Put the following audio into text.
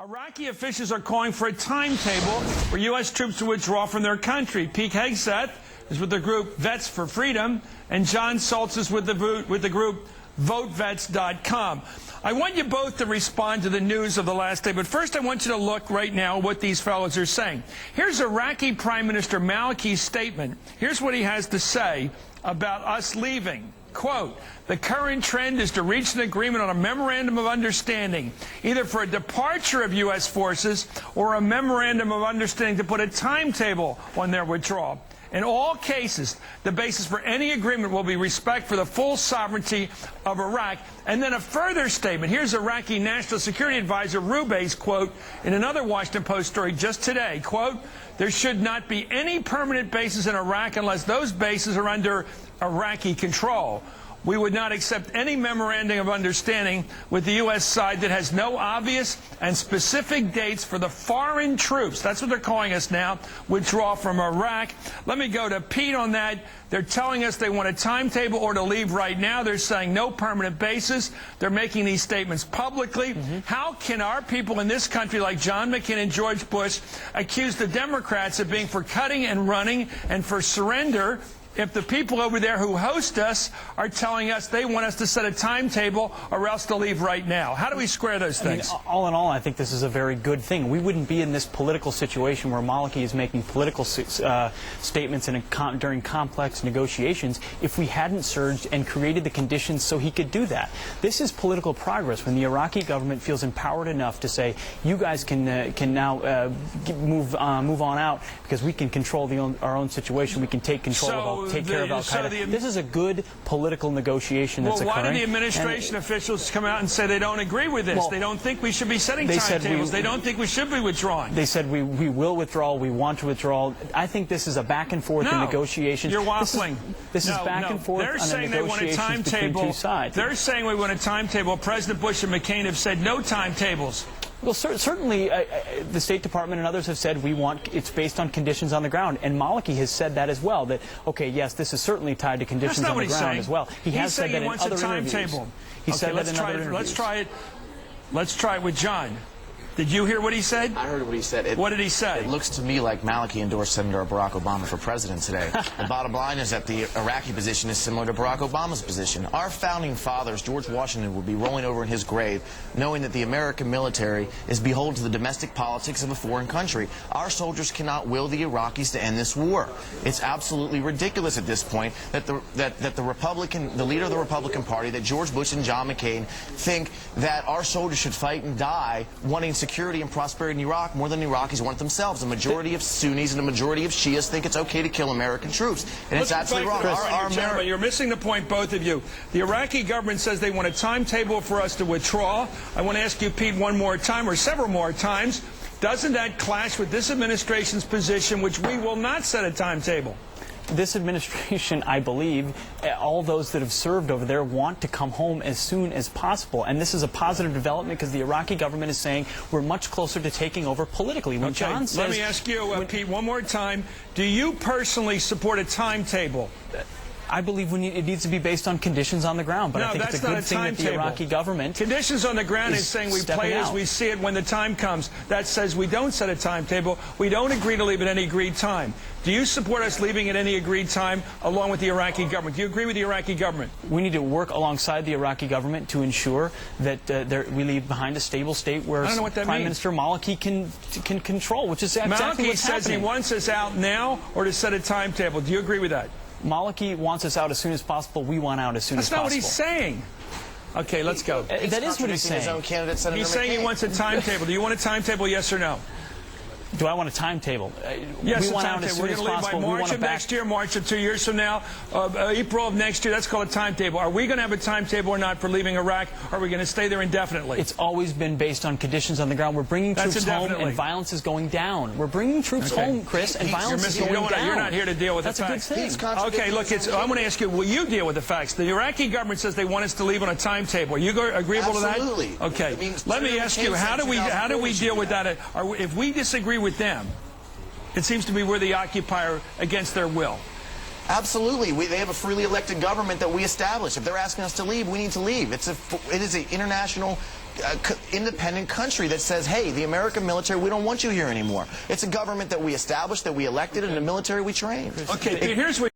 Iraqi officials are calling for a timetable for U.S. troops to withdraw from their country. Pete Hegseth is with the group Vets for Freedom, and John Soltz is with the group VoteVets.com. I want you both to respond to the news of the last day, but first I want you to look right now at what these fellows are saying. Here's Iraqi Prime Minister Maliki's statement. Here's what he has to say about us leaving. Quote, the current trend is to reach an agreement on a memorandum of understanding, either for a departure of U.S. forces or a memorandum of understanding to put a timetable on their withdrawal. In all cases, the basis for any agreement will be respect for the full sovereignty of Iraq. And then a further statement. Here's Iraqi National Security Advisor Rubay's quote in another Washington Post story just today. Quote, there should not be any permanent bases in Iraq unless those bases are under Iraqi control. We would not accept any memorandum of understanding with the U.S. side that has no obvious and specific dates for the foreign troops, that's what they're calling us now, withdraw from Iraq. Let me go to Pete on that. They're telling us they want a timetable or to leave right now. They're saying no permanent bases. They're making these statements publicly. How can our people in this country, like John McCain and George Bush, accuse the Democrats of being for cutting and running and for surrender if the people over there who host us are telling us they want us to set a timetable or else to leave right now? How do we square those things? I mean, all in all, I think this is a very good thing. We wouldn't be in this political situation where Maliki is making political statements during complex negotiations if we hadn't surged and created the conditions so he could do that. This is political progress when the Iraqi government feels empowered enough to say, you guys can now move on out because we can control our own situation. We can take control take care of Al-Qaeda. This is a good political negotiation that's occurring. Well, why did the administration officials come out and say they don't agree with this? Well, they don't think we should be setting timetables. They don't think we should be withdrawing. They said we will withdraw. We want to withdraw. I think this is a back and forth in negotiations. You're waffling. This is back and forth They're saying they want a timetable. Two sides. They're saying we want a timetable. President Bush and McCain have said no timetables. Well, certainly the State Department and others have said it's based on conditions on the ground. And Maliki has said that as well, that, okay, yes, this is certainly tied to conditions on the ground as well. He has said that in other interviews. He said that in other interviews. Let's try it. Let's try it with John. Did you hear what he said? I heard what he said. What did he say? It looks to me like Maliki endorsed Senator Barack Obama for president today. The bottom line is that the Iraqi position is similar to Barack Obama's position. Our founding fathers, George Washington, would be rolling over in his grave knowing that the American military is beholden to the domestic politics of a foreign country. Our soldiers cannot will the Iraqis to end this war. It's absolutely ridiculous at this point that the leader of the Republican Party, that George Bush and John McCain, think that our soldiers should fight and die wanting security and prosperity in Iraq more than the Iraqis want it themselves. A majority of Sunnis and a majority of Shias think it's okay to kill American troops. And it's absolutely wrong. You're missing the point, both of you. The Iraqi government says they want a timetable for us to withdraw. I want to ask you, Pete, one more time or several more times. Doesn't that clash with this administration's position, which we will not set a timetable? This administration, I believe, all those that have served over there want to come home as soon as possible. And this is a positive development because the Iraqi government is saying we're much closer to taking over politically. When John says, let me ask you, Pete, one more time. Do you personally support a timetable? I believe it needs to be based on conditions on the ground, but I think it's a good thing that the Iraqi government conditions on the ground is saying we play as we see it when the time comes. That says we don't set a timetable. We don't agree to leave at any agreed time. Do you support us leaving at any agreed time along with the Iraqi government? Do you agree with the Iraqi government? We need to work alongside the Iraqi government to ensure that we leave behind a stable state where Prime Minister Maliki can control, which is exactly what's happening. Maliki says he wants us out now or to set a timetable. Do you agree with that? Maliki wants us out as soon as possible. We want out as soon as possible. That's not what he's saying. Okay, let's go. That is what he's saying. His own candidate, Senator He's saying he wants a timetable. Do you want a timetable, yes or no? Do I want a timetable? Yes, we want out as soon as possible. We're going to leave by March of next year, March of 2 years from now, April of next year. That's called a timetable. Are we going to have a timetable or not for leaving Iraq? Or are we going to stay there indefinitely? It's always been based on conditions on the ground. We're bringing troops home and violence is going down. We're bringing troops home, Chris, and violence is going down. You're not here to deal with the facts. That's a good thing. Okay, look, I'm going to ask you, will you deal with the facts? The Iraqi government says they want us to leave on a timetable. Are you agreeable to that? Absolutely. Okay. Let me ask you, how do we deal with that? If we disagree with them, it seems to me we're the occupier against their will. Absolutely. They have a freely elected government that we established. If they're asking us to leave, we need to leave. It is an international independent country that says, hey, the American military, we don't want you here anymore. It's a government that we established, that we elected, and a military we trained. Okay, here's what